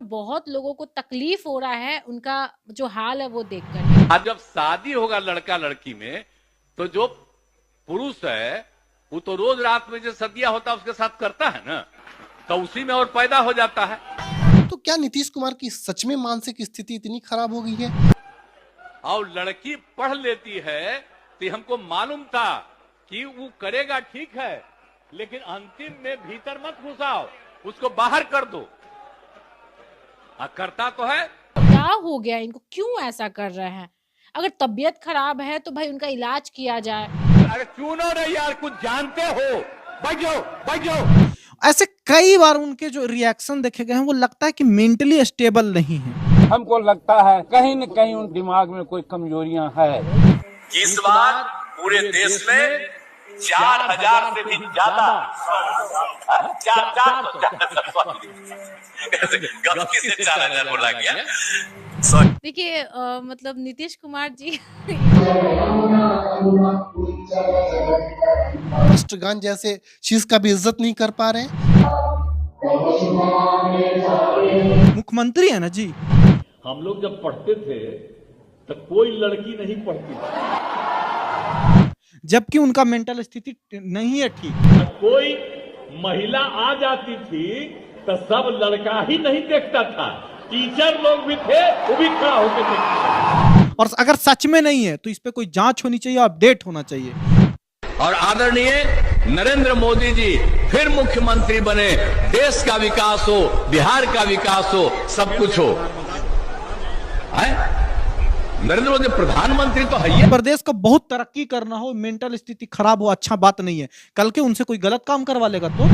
बहुत लोगों को तकलीफ हो रहा है उनका जो हाल है वो देखकर। आज जब शादी होगा लड़का लड़की में, तो जो पुरुष है वो तो रोज रात में जो सदिया होता है उसके साथ करता है ना, तो उसी में और पैदा हो जाता है। तो क्या नीतीश कुमार की सच में मानसिक स्थिति इतनी खराब हो गई है? और लड़की पढ़ लेती है तो हमको मालूम था कि वो करेगा, ठीक है, लेकिन अंतिम में भीतर मत घुसाओ, उसको बाहर कर दो। करता तो है। क्या हो गया इनको, क्यों ऐसा कर रहे हैं? अगर तबीयत खराब है तो भाई उनका इलाज किया जाए। अरे क्यों ना रहे यार, कुछ जानते हो, बैठ जाओ बैठ जाओ। ऐसे कई बार उनके जो रिएक्शन देखे गए हैं वो लगता है कि मेंटली स्टेबल नहीं है। हमको लगता है कहीं न कहीं उन दिमाग में कोई कमजोरियां है। इस बार पूरे देश में 4000 से भी ज्यादा गलती से 4000 बोला गया। देखिए मतलब नीतीश कुमार जी राष्ट्रगान जैसे चीज का भी इज्जत नहीं कर पा रहे हैं। मुख्यमंत्री है ना जी। हम लोग जब पढ़ते थे तो कोई लड़की नहीं पढ़ती, जबकि उनका मेंटल स्थिति नहीं है ठीक। कोई महिला आ जाती थी तो सब लड़का ही नहीं देखता था, टीचर लोग भी थे वो भी खड़ा होकर देखते। और अगर सच में नहीं है तो इस पे कोई जांच होनी चाहिए, अपडेट होना चाहिए। और आदरणीय नरेंद्र मोदी जी फिर मुख्यमंत्री बने, देश का विकास हो, बिहार का विकास हो, सब कुछ हो। नरेंद्र मोदी प्रधानमंत्री तो है ही। प्रदेश को बहुत तरक्की करना हो, मेंटल स्थिति खराब हो, अच्छा बात नहीं है। कल के उनसे कोई गलत काम करवा लेगा तो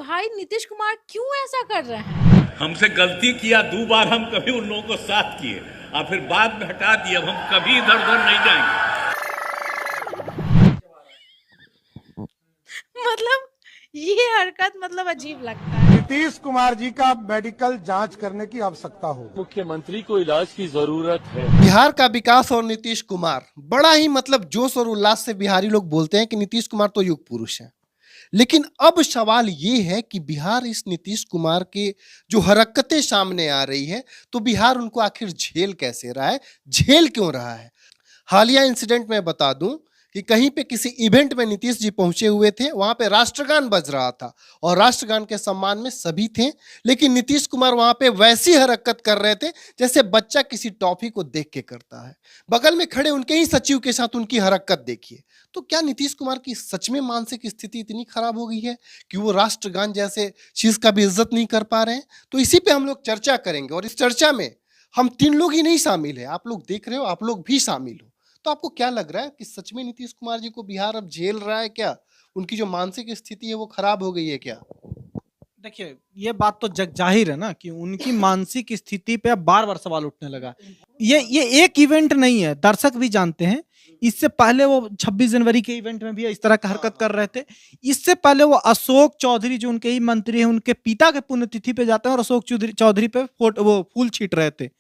भाई नीतीश कुमार क्यों ऐसा कर रहे हैं? हमसे गलती किया 2 बार, हम कभी उन लोगों को साथ किए और फिर बाद में हटा दिए। अब हम कभी इधर उधर नहीं जाएंगे। मतलब ये हरकत मतलब अजीब लगता है। नीतीश कुमार जी का मेडिकल जांच करने की आवश्यकता हो। मुख्यमंत्री को इलाज की जरूरत है। बिहार का विकास और नीतीश कुमार, बड़ा ही मतलब जोश और उल्लास से बिहारी लोग बोलते हैं कि नीतीश कुमार तो युग पुरुष है। लेकिन अब सवाल ये है कि बिहार इस नीतीश कुमार के जो हरकतें सामने आ रही है, तो बिहार उनको आखिर झेल कैसे रहा है, झेल क्यों रहा है? हालिया इंसिडेंट में बता दूं कि कहीं पे किसी इवेंट में नीतीश जी पहुंचे हुए थे, वहां पे राष्ट्रगान बज रहा था और राष्ट्रगान के सम्मान में सभी थे, लेकिन नीतीश कुमार वहां पे वैसी हरकत कर रहे थे जैसे बच्चा किसी टॉफी को देख के करता है। बगल में खड़े उनके ही सचिव के साथ उनकी हरकत देखिए। तो क्या नीतीश कुमार की सच में मानसिक स्थिति इतनी खराब हो गई है कि वो राष्ट्रगान जैसे चीज का भी इज्जत नहीं कर पा रहे हैं? तो इसी पे हम लोग चर्चा करेंगे और इस चर्चा में हम 3 लोग ही नहीं शामिल है, आप लोग देख रहे हो, आप लोग भी शामिल हो। तो आपको क्या लग रहा है कि सच में नीतीश कुमार जी को बिहार अब झेल रहा है क्या? उनकी जो मानसिक स्थिति है वो खराब हो गई है क्या? देखिए, ये बात तो जग जाहिर है ना कि उनकी मानसिक स्थिति पे अब बार बार सवाल उठने लगा। ये एक इवेंट नहीं है, दर्शक भी जानते हैं। इससे पहले वो 26 जनवरी के इवेंट में भी इस तरह का हरकत कर रहे थे। इससे पहले वो अशोक चौधरी जो उनके ही मंत्री हैं, उनके पिता के पुण्यतिथि पे जाते हैं और अशोक चौधरी पे वो फूल छीट रहे थे।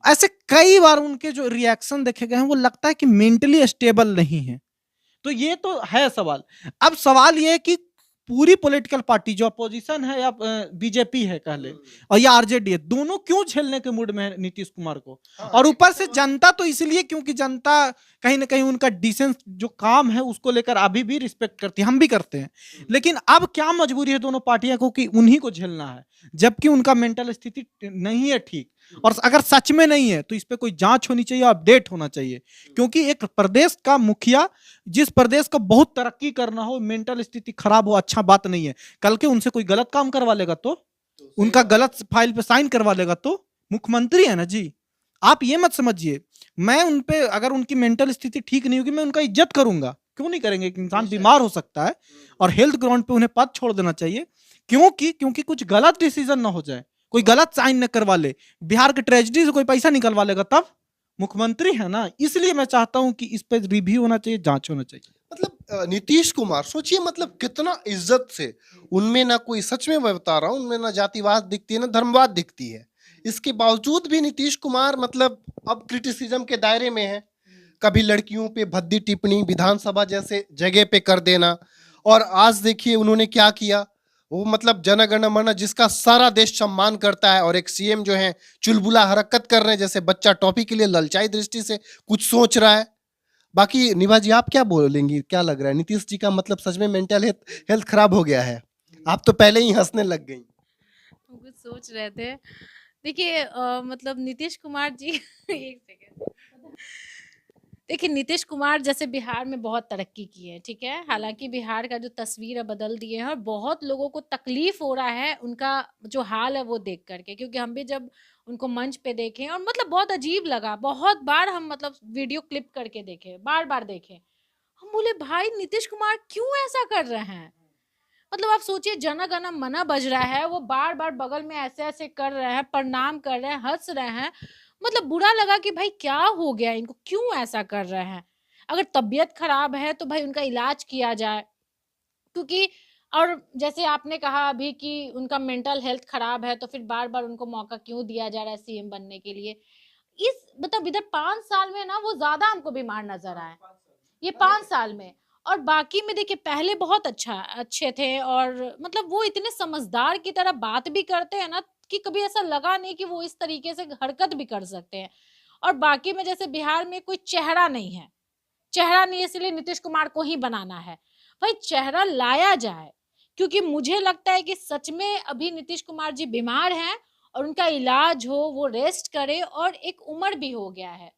ऐसे कई बार उनके जो रिएक्शन देखे गए हैं वो लगता है कि मेंटली स्टेबल नहीं है। तो ये तो है सवाल। अब सवाल ये है कि पूरी पॉलिटिकल पार्टी जो अपोजिशन है या बीजेपी है कह ले और या आरजेडी है, दोनों क्यों झेलने के मूड में है नीतीश कुमार को? और ऊपर से जनता तो इसलिए क्योंकि जनता कहीं ना कहीं उनका डिसेंस जो काम है उसको लेकर अभी भी रिस्पेक्ट करती है, हम भी करते हैं। लेकिन अब क्या मजबूरी है दोनों पार्टियों को कि उन्हीं को झेलना है, जबकि उनका मेंटल स्थिति नहीं है ठीक। और अगर सच में नहीं है तो इस पे कोई जांच होनी चाहिए, अपडेट होना चाहिए। क्योंकि एक प्रदेश का मुखिया, जिस प्रदेश का बहुत तरक्की करना हो, मेंटल स्थिति खराब हो, अच्छा बात नहीं है। कल के उनसे कोई गलत काम करवा लेगा तो उनका गलत फाइल पे साइन करवा लेगा तो मुख्यमंत्री है ना जी। आप ये मत समझिए मैं उन पे, अगर उनकी मेंटल स्थिति ठीक नहीं होगी मैं उनका इज्जत करूंगा। क्यों नहीं करेंगे? एक इंसान बीमार हो सकता है और हेल्थ ग्राउंड पे उन्हें पद छोड़ देना चाहिए। क्योंकि कुछ गलत डिसीजन ना हो जाए, कोई गलत साइन न करवा ले, बिहार के ट्रेजेडी से कोई पैसा निकलवा लेगा तब। मुख्यमंत्री है ना, इसलिए मैं चाहता हूं कि इस पे रिव्यू होना चाहिए, जांच होना चाहिए। मतलब नीतीश कुमार सोचिए मतलब कितना इज्जत से, उनमें ना कोई, सच में मैं बता रहा हूँ, उनमें ना जातिवाद दिखती है ना धर्मवाद दिखती है, इसके बावजूद भी नीतीश कुमार मतलब अब क्रिटिसिज्म के दायरे में है। कभी लड़कियों पे भद्दी टिप्पणी विधानसभा जैसे जगह पे कर देना, और आज देखिए उन्होंने क्या किया, वो मतलब जन गण मन जिसका सारा देश सम्मान करता है, और एक सीएम जो है चुलबुला हरकत कर रहे हैं, जैसे बच्चा टॉपी के लिए ललचाई दृष्टि से कुछ सोच रहा है। बाकी निभा जी आप क्या बोलेंगी, क्या लग रहा है नीतीश जी का मतलब सच में मेंटल हेल्थ खराब हो गया है? आप तो पहले ही हंसने लग गई। हम कुछ सोच रहे थे। देखिए मतलब नीतीश कुमार जी एक सेकंड। देखिए नीतीश कुमार जैसे बिहार में बहुत तरक्की की है, ठीक है, हालांकि बिहार का जो तस्वीर है बदल दिए हैं, और बहुत लोगों को तकलीफ हो रहा है उनका जो हाल है वो देख करके, क्योंकि हम भी जब उनको मंच पे देखे और मतलब बहुत अजीब लगा, बहुत बार हम मतलब वीडियो क्लिप करके देखे, बार बार देखे, हम बोले भाई नीतीश कुमार क्यों ऐसा कर रहे हैं। मतलब आप सोचिए जन गण मन बज रहा है, वो बार बार बगल में ऐसे ऐसे कर रहे हैं, प्रणाम कर रहे हैं, हंस रहे हैं, मतलब बुरा लगा कि भाई क्या हो गया इनको, क्यों ऐसा कर रहे हैं। अगर तबीयत खराब है तो भाई उनका इलाज किया जाए, क्योंकि और जैसे आपने कहा अभी कि उनका मेंटल हेल्थ खराब है, तो फिर बार बार उनको मौका क्यों दिया जा रहा है सीएम बनने के लिए। इस मतलब इधर 5 साल में ना वो ज्यादा हमको बीमार नजर आए, ये 5 साल में। और बाकी में देखिए पहले बहुत अच्छे थे, और मतलब वो इतने समझदार की तरह बात भी करते हैं ना कि कभी ऐसा लगा नहीं कि वो इस तरीके से हरकत भी कर सकते हैं। और बाकी में जैसे बिहार में कोई चेहरा नहीं है, चेहरा नहीं है इसलिए नीतीश कुमार को ही बनाना है, भाई चेहरा लाया जाए, क्योंकि मुझे लगता है कि सच में अभी नीतीश कुमार जी बीमार हैं और उनका इलाज हो, वो रेस्ट करे, और एक उम्र भी हो गया है।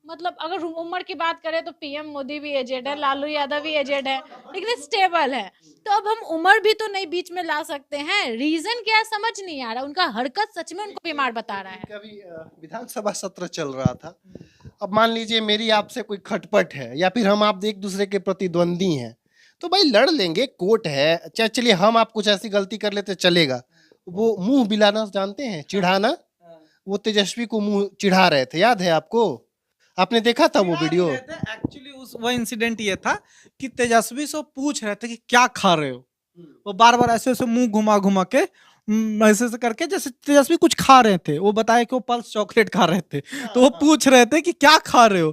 मतलब अगर उम्र की बात करें तो पीएम मोदी भी एजेड है, लालू यादव भी एजेड है, लेकिन स्टेबल है, तो अब हम उम्र भी तो नहीं बीच में ला सकते हैं। रीजन क्या है समझ नहीं आ रहा, उनका हरकत सच में उनको बीमार बता रहा है। कभी विधानसभा सत्र चल रहा था, अब मान लीजिए मेरी आपसे कोई खटपट है, या फिर हम आप एक दूसरे के प्रतिद्वंदी हैं, तो भाई लड़ लेंगे, कोर्ट है, चाहे चलिए हम आप कुछ ऐसी गलती कर लेते चलेगा। वो मुंह बिलाना जानते हैं, चिढ़ाना, वो तेजस्वी को मुंह चिढ़ा रहे थे, याद है आपको? आपने देखा था वो वीडियो? एक्चुअली उस वो इंसिडेंट ये था कि तेजस्वी से पूछ रहे थे कि क्या खा रहे हो, वो बार बार ऐसे ऐसे मुंह घुमा घुमा के ऐसे ऐसे करके, जैसे तेजस्वी कुछ खा रहे थे, वो बताया कि वो पल्स चॉकलेट खा रहे थे, तो वो पूछ रहे थे कि क्या खा रहे हो।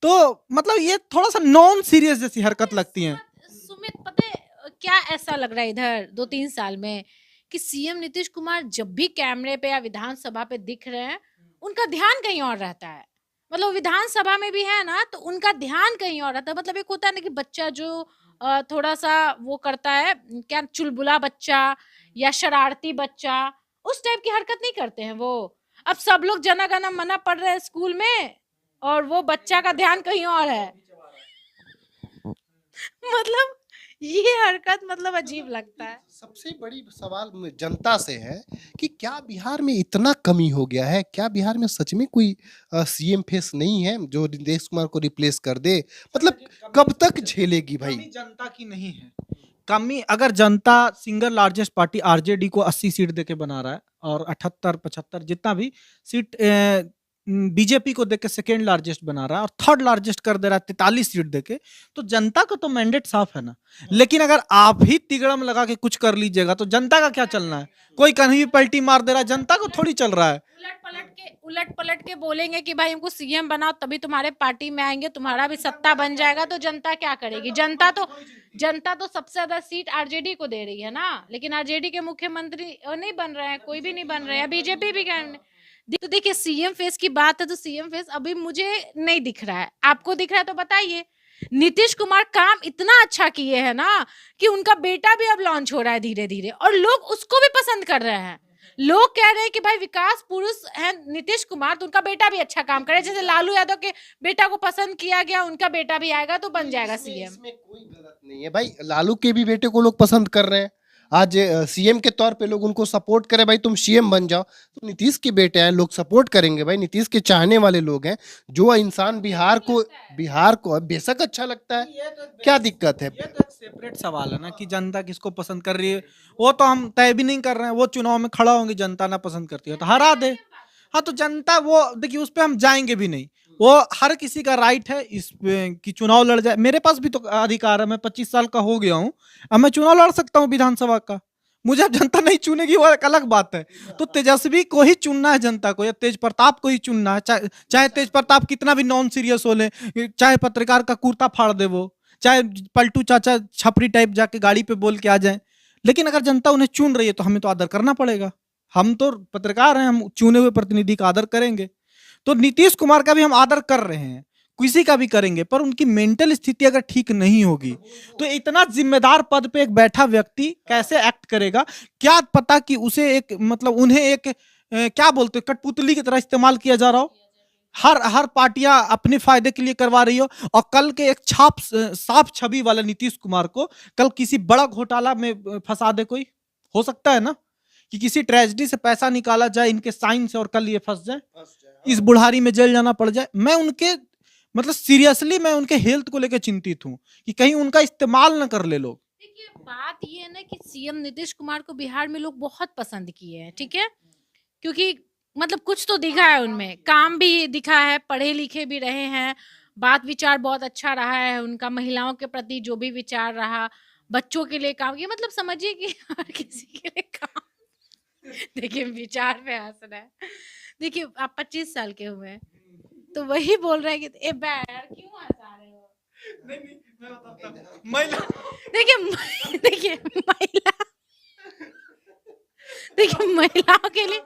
तो मतलब ये थोड़ा सा नॉन सीरियस जैसी हरकत लगती है। सुमित पता है क्या ऐसा लग रहा है इधर 2-3 साल में कि सीएम नीतीश कुमार जब भी कैमरे पे या विधानसभा पे दिख रहे हैं, उनका ध्यान कहीं और रहता है। मतलब विधानसभा में भी है ना, तो उनका ध्यान कहीं और रहता है। मतलब एक होता है ना कि बच्चा जो थोड़ा सा वो करता है, क्या चुलबुला बच्चा या शरारती बच्चा, उस टाइप की हरकत नहीं करते हैं वो। अब सब लोग जना गना मना पढ़ रहे हैं स्कूल में, और वो बच्चा का ध्यान कहीं और है। मतलब ये हरकत मतलब अजीब लगता है। सबसे बड़ी सवाल जनता से है कि क्या बिहार में इतना कमी हो गया है, क्या बिहार में सच में कोई सीएम फेस नहीं है जो नीतीश कुमार को रिप्लेस कर दे? मतलब कब तक झेलेगी भाई? कमी जनता की नहीं है, कमी अगर जनता सिंगल लार्जेस्ट पार्टी आरजेडी को 80 सीट देके बना रहा है, और 78-75 जितना भी सीट बीजेपी को देके सेकेंड लार्जेस्ट बना रहा है, और थर्ड लार्जेस्ट कर दे रहा है 43 सीट देके, तो जनता का तो मैंडेट साफ है ना। लेकिन अगर आप ही तिगड़म लगा के कुछ कर लीजिएगा तो जनता का क्या चलना है? कोई कहीं भी पलटी मार दे रहा है, जनता को थोड़ी चल रहा है। उलट पलट के बोलेंगे कि भाई हमको सीएम बनाओ तभी तुम्हारे पार्टी में आएंगे, तुम्हारा भी सत्ता बन जाएगा, तो जनता क्या करेगी? जनता तो सबसे ज्यादा सीट आरजेडी को दे रही है ना, लेकिन आरजेडी के मुख्यमंत्री नहीं बन रहे हैं, कोई भी नहीं बन रहे हैं, बीजेपी भी तो देखिए सीएम फेस की बात है, तो सीएम फेस अभी मुझे नहीं दिख रहा है, आपको दिख रहा है तो बताइए। नीतीश कुमार काम इतना अच्छा किए हैं ना कि उनका बेटा भी अब लॉन्च हो रहा है धीरे धीरे, और लोग उसको भी पसंद कर रहे हैं। लोग कह रहे हैं कि भाई विकास पुरुष है नीतीश कुमार, तो उनका बेटा भी अच्छा काम करे। जैसे लालू यादव के बेटा को पसंद किया गया, उनका बेटा भी आएगा तो बन जाएगा सीएम। इसमें कोई गलत नहीं है भाई, लालू के भी बेटे को लोग पसंद कर रहे हैं, आज सीएम के तौर पे लोग उनको सपोर्ट करें, भाई तुम सीएम बन जाओ, तो नीतीश के बेटे हैं, लोग सपोर्ट करेंगे भाई, नीतीश के चाहने वाले लोग हैं। जो इंसान बिहार को बेशक अच्छा लगता है, क्या दिक्कत है? ये तो एक सेपरेट सवाल है ना कि जनता किसको पसंद कर रही है, वो तो हम तय भी नहीं कर रहे हैं। वो चुनाव में खड़ा होंगे, जनता ना पसंद करती है तो हरा दे, हाँ तो जनता वो देखिए उस पर हम जाएंगे भी नहीं, वो हर किसी का राइट है इस कि चुनाव लड़ जाए। मेरे पास भी तो अधिकार है, मैं 25 साल का हो गया हूँ, अब मैं चुनाव लड़ सकता हूँ विधानसभा का। मुझे अब जनता नहीं चुनेगी वो एक अलग बात है। तो तेजस्वी को ही चुनना है जनता को, या तेज प्रताप को ही चुनना है। चाहे तेज प्रताप कितना भी नॉन सीरियस हो ले, चाहे पत्रकार का कुर्ता फाड़ दे वो, चाहे पलटू चाचा छपरी टाइप जाके गाड़ी पे बोल के आ जाए, लेकिन अगर जनता उन्हें चुन रही है तो हमें तो आदर करना पड़ेगा। हम तो पत्रकार हैं, हम चुने हुए प्रतिनिधि का आदर करेंगे। तो नीतीश कुमार का भी हम आदर कर रहे हैं, किसी का भी करेंगे, पर उनकी मेंटल स्थिति अगर ठीक नहीं होगी तो इतना जिम्मेदार पद पे एक बैठा व्यक्ति कैसे एक्ट करेगा? क्या पता कि उसे एक मतलब उन्हें एक क्या बोलते कठपुतली की तरह इस्तेमाल किया जा रहा हो, हर पार्टियां अपने फायदे के लिए करवा रही हो, और कल के एक साफ छवि वाले नीतीश कुमार को कल किसी बड़ा घोटाला में फंसा दे कोई। हो सकता है ना कि किसी ट्रेजेडी से पैसा निकाला जाए इनके साइन से और कल ये फंस जाए, इस बुढ़ारी में जेल जाना पड़ जाए। मैं उनके मतलब सीरियसली मैं उनके हेल्थ को लेकर चिंतित हूँ कि कहीं उनका इस्तेमाल न कर ले लोग। देखिए बात ये है ना कि सीएम नीतीश कुमार को बिहार में लोग बहुत पसंद किए हैं, ठीक है, क्योंकि मतलब कुछ तो दिखा है उनमें, काम भी दिखा है, पढ़े लिखे भी रहे हैं, बात विचार बहुत अच्छा रहा है उनका, महिलाओं के प्रति जो भी विचार रहा, बच्चों के लिए काम, ये मतलब समझिए कि हर किसी के लिए काम। देखिए विचार पे हंस रहा है। देखिए आप 25 साल के हुए हैं तो वही बोल रहे हैं कि ए बे यार क्यों हंसा रहे हो? महिला देखिए महिला, देखिए महिलाओं के लिए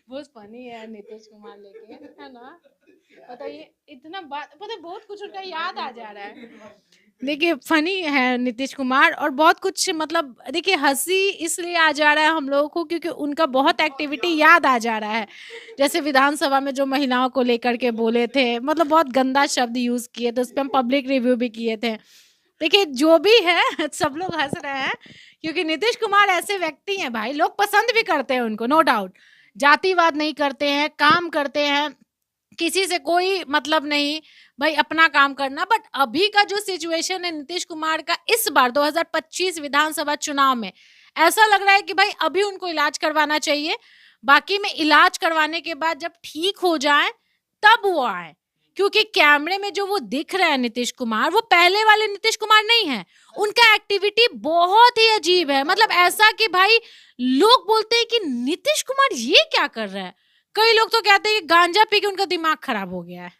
बहुत फनी है नीतीश कुमार लेके, है ना? बताइए इतना बात पता है, बहुत कुछ उनका याद आ जा रहा है। देखिए फनी है नीतीश कुमार, और बहुत कुछ मतलब देखिए हंसी इसलिए आ जा रहा है हम लोगों को क्योंकि उनका बहुत एक्टिविटी याद आ जा रहा है। जैसे विधानसभा में जो महिलाओं को लेकर के बोले थे, मतलब बहुत गंदा शब्द यूज किए थे, उस पर हम पब्लिक रिव्यू भी किए थे। देखिए जो भी है सब लोग हंस रहे हैं क्योंकि नीतीश कुमार ऐसे व्यक्ति हैं भाई, लोग पसंद भी करते हैं उनको, नो डाउट। जातिवाद नहीं करते हैं, काम करते हैं, किसी से कोई मतलब नहीं भाई, अपना काम करना। बट अभी का जो सिचुएशन है नीतीश कुमार का इस बार 2025 विधानसभा चुनाव में, ऐसा लग रहा है कि भाई अभी उनको इलाज करवाना चाहिए, बाकी में इलाज करवाने के बाद जब ठीक हो जाए तब वो आए, क्योंकि कैमरे में जो वो दिख रहा है नीतीश कुमार, वो पहले वाले नीतीश कुमार नहीं है। उनका एक्टिविटी बहुत ही अजीब है, मतलब ऐसा कि भाई लोग बोलते हैं कि नीतीश कुमार ये क्या कर रहा है। कई लोग तो कहते हैं कि गांजा पी के उनका दिमाग खराब हो गया है।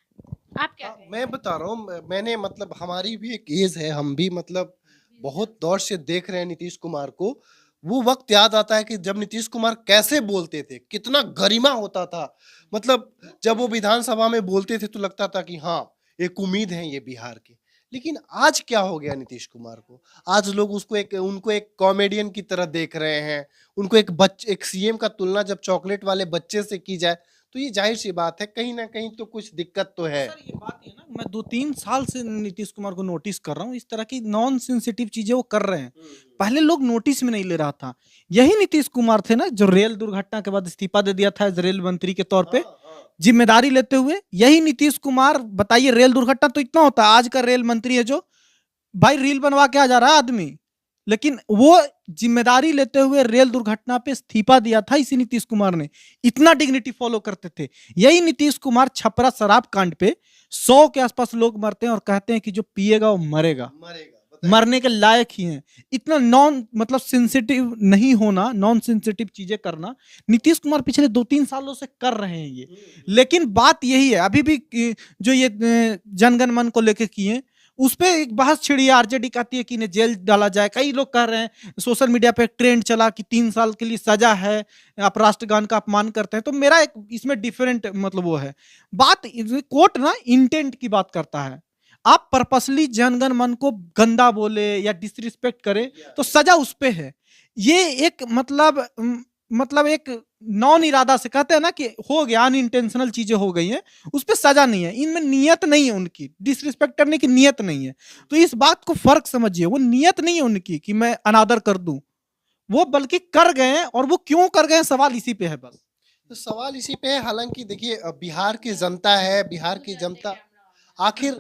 आप क्या कहें? मैं बता रहा हूँ, मैंने मतलब हमारी भी एक एज है, हम भी मतलब बहुत दौर से देख रहे हैं नीतीश कुमार को। वो वक्त याद आता है कि जब नीतीश कुमार कैसे बोलते थे, कितना गरिमा होता था। मतलब जब वो विधानसभा में बोलते थे तो लगता था कि हाँ एक उम्मीद है ये बिहार की। लेकिन आज क्या हो गया नीतीश कुमार को? आज लोग उनको एक कॉमेडियन की तरह देख रहे हैं। उनको एक सीएम का तुलना जब चॉकलेट वाले बच्चे से की जाए तो ये जाहिर सी बात है, कहीं ना कहीं तो कुछ दिक्कत तो है। सर ये बात है ना, मैं 2-3 साल से नीतीश कुमार को नोटिस कर रहा हूँ, इस तरह की नॉन सेंसिटिव चीजें वो कर रहे हैं। पहले लोग नोटिस में नहीं ले रहा था। यही नीतीश कुमार थे ना जो रेल दुर्घटना के बाद इस्तीफा दे दिया था रेल मंत्री के तौर पे, जिम्मेदारी लेते हुए। यही नीतीश कुमार, बताइए रेल दुर्घटना तो इतना होता है, आज का रेल मंत्री है जो भाई रील बनवा के आ जा रहा है आदमी, लेकिन वो जिम्मेदारी लेते हुए रेल दुर्घटना पे इस्तीफा दिया था इसी नीतीश कुमार ने। इतना डिग्निटी फॉलो करते थे। यही नीतीश कुमार छपरा शराब कांड पे 100 के आसपास लोग मरते हैं और कहते हैं कि जो पिएगा वो मरेगा, मरने के लायक ही हैं। इतना नॉन मतलब सेंसिटिव नहीं होना, नॉन सेंसिटिव चीजें करना नीतीश कुमार पिछले 2-3 सालों से कर रहे हैं ये। लेकिन बात यही है, अभी भी जो ये जनगण मन को लेके किए उस पे एक बहस छिड़ी है। आरजेडी कहती है कि इन्हें जेल डाला जाए। कई लोग कह रहे हैं, सोशल मीडिया पे एक ट्रेंड चला कि 3 साल के लिए सजा है, आप राष्ट्रगान का अपमान करते हैं। तो मेरा एक इसमें डिफरेंट मतलब वो है बात, कोर्ट ना इंटेंट की बात करता है। आप पर्पसली जनगण मन को गंदा बोले या डिसरिस्पेक्ट करे तो सजा उस पे है। ये एक मतलब एक नॉन इरादा से कहते हैं ना कि हो गया, अनइंटेंशनल चीजें हो गई हैं, उस पर सजा नहीं है। इनमें नियत नहीं है, उनकी डिसरिस्पेक्ट करने की नियत नहीं है। तो इस बात को फर्क समझिए, वो नियत नहीं है उनकी कि मैं अनादर कर दूं, वो बल्कि कर गए हैं। और वो क्यों कर गए, सवाल इसी पे है बस। तो सवाल इसी पे है। हालांकि देखिए बिहार की जनता है, बिहार की जनता आखिर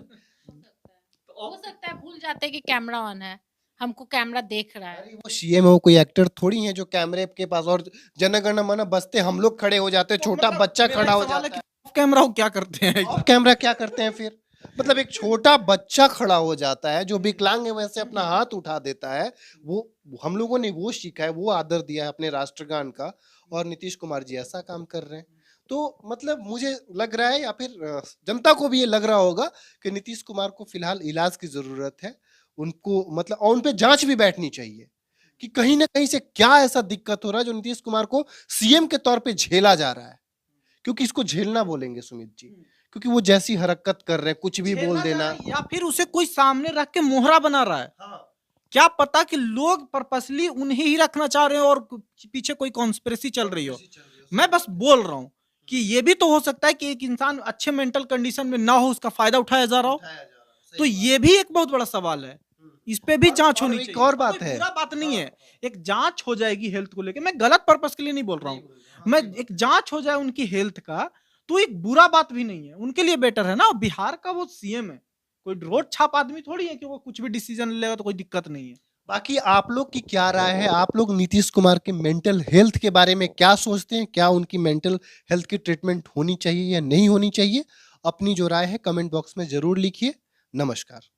हो सकता है भूल जाते हैं कि कैमरा ऑन है, हमको कैमरा देख रहा है। अरे वो सीएम है, वो कोई एक्टर थोड़ी है जो कैमरे के पास, और जनगण मन बजते हम लोग खड़े हो जाते हैं, छोटा बच्चा मेरा खड़ा हो सवाल है जाता है। कि ऑफ कैमरा वो क्या करते हैं? ऑफ कैमरा क्या करते हैं फिर? मतलब एक छोटा बच्चा खड़ा हो जाता है जो विकलांग है, वैसे अपना हाथ उठा देता है। वो हम लोगों ने वो सीखा है, वो आदर दिया है अपने राष्ट्रगान का, और नीतीश कुमार जी ऐसा काम कर रहे हैं। तो मतलब मुझे लग रहा है, या फिर जनता को भी ये लग रहा होगा कि नीतीश कुमार को फिलहाल इलाज की जरूरत है। उनको मतलब, और उन पे जांच भी बैठनी चाहिए कि कहीं ना कहीं से क्या ऐसा दिक्कत हो रहा है जो नीतीश कुमार को सीएम के तौर पे झेला जा रहा है। क्योंकि इसको झेलना बोलेंगे सुमित जी, क्योंकि वो जैसी हरकत कर रहे हैं, कुछ भी बोल देना। या फिर उसे कोई सामने रख के मोहरा बना रहा है। क्या पता कि लोग पर्पसली उन्हें ही रखना चाह रहे हो और पीछे कोई कॉन्स्पिरेसी चल रही हो। मैं बस बोल रहा हूँ कि ये भी तो हो सकता है कि एक इंसान अच्छे मेंटल कंडीशन में ना हो, उसका फायदा उठाया जा रहा हो। तो ये भी एक बहुत बड़ा सवाल है, इस पे भी जांच होनी चाहिए। एक और बात कोई है, बुरा बात नहीं है, एक जांच हो जाएगी हेल्थ को लेके। मैं गलत पर्पस के लिए नहीं बोल रहा हूँ, मैं एक जांच हो जाए उनकी हेल्थ का, तो एक बुरा बात भी नहीं है, उनके लिए बेटर है ना। बिहार का वो सीएम है, कोई रोड छाप आदमी थोड़ी है कि वो कुछ भी डिसीजन लेगा तो कोई दिक्कत नहीं है। बाकी आप लोग की क्या राय है? आप लोग नीतीश कुमार के मेंटल हेल्थ के बारे में क्या सोचते हैं? क्या उनकी मेंटल हेल्थ की ट्रीटमेंट होनी चाहिए या नहीं होनी चाहिए? अपनी जो राय है कमेंट बॉक्स में जरूर लिखिए। नमस्कार।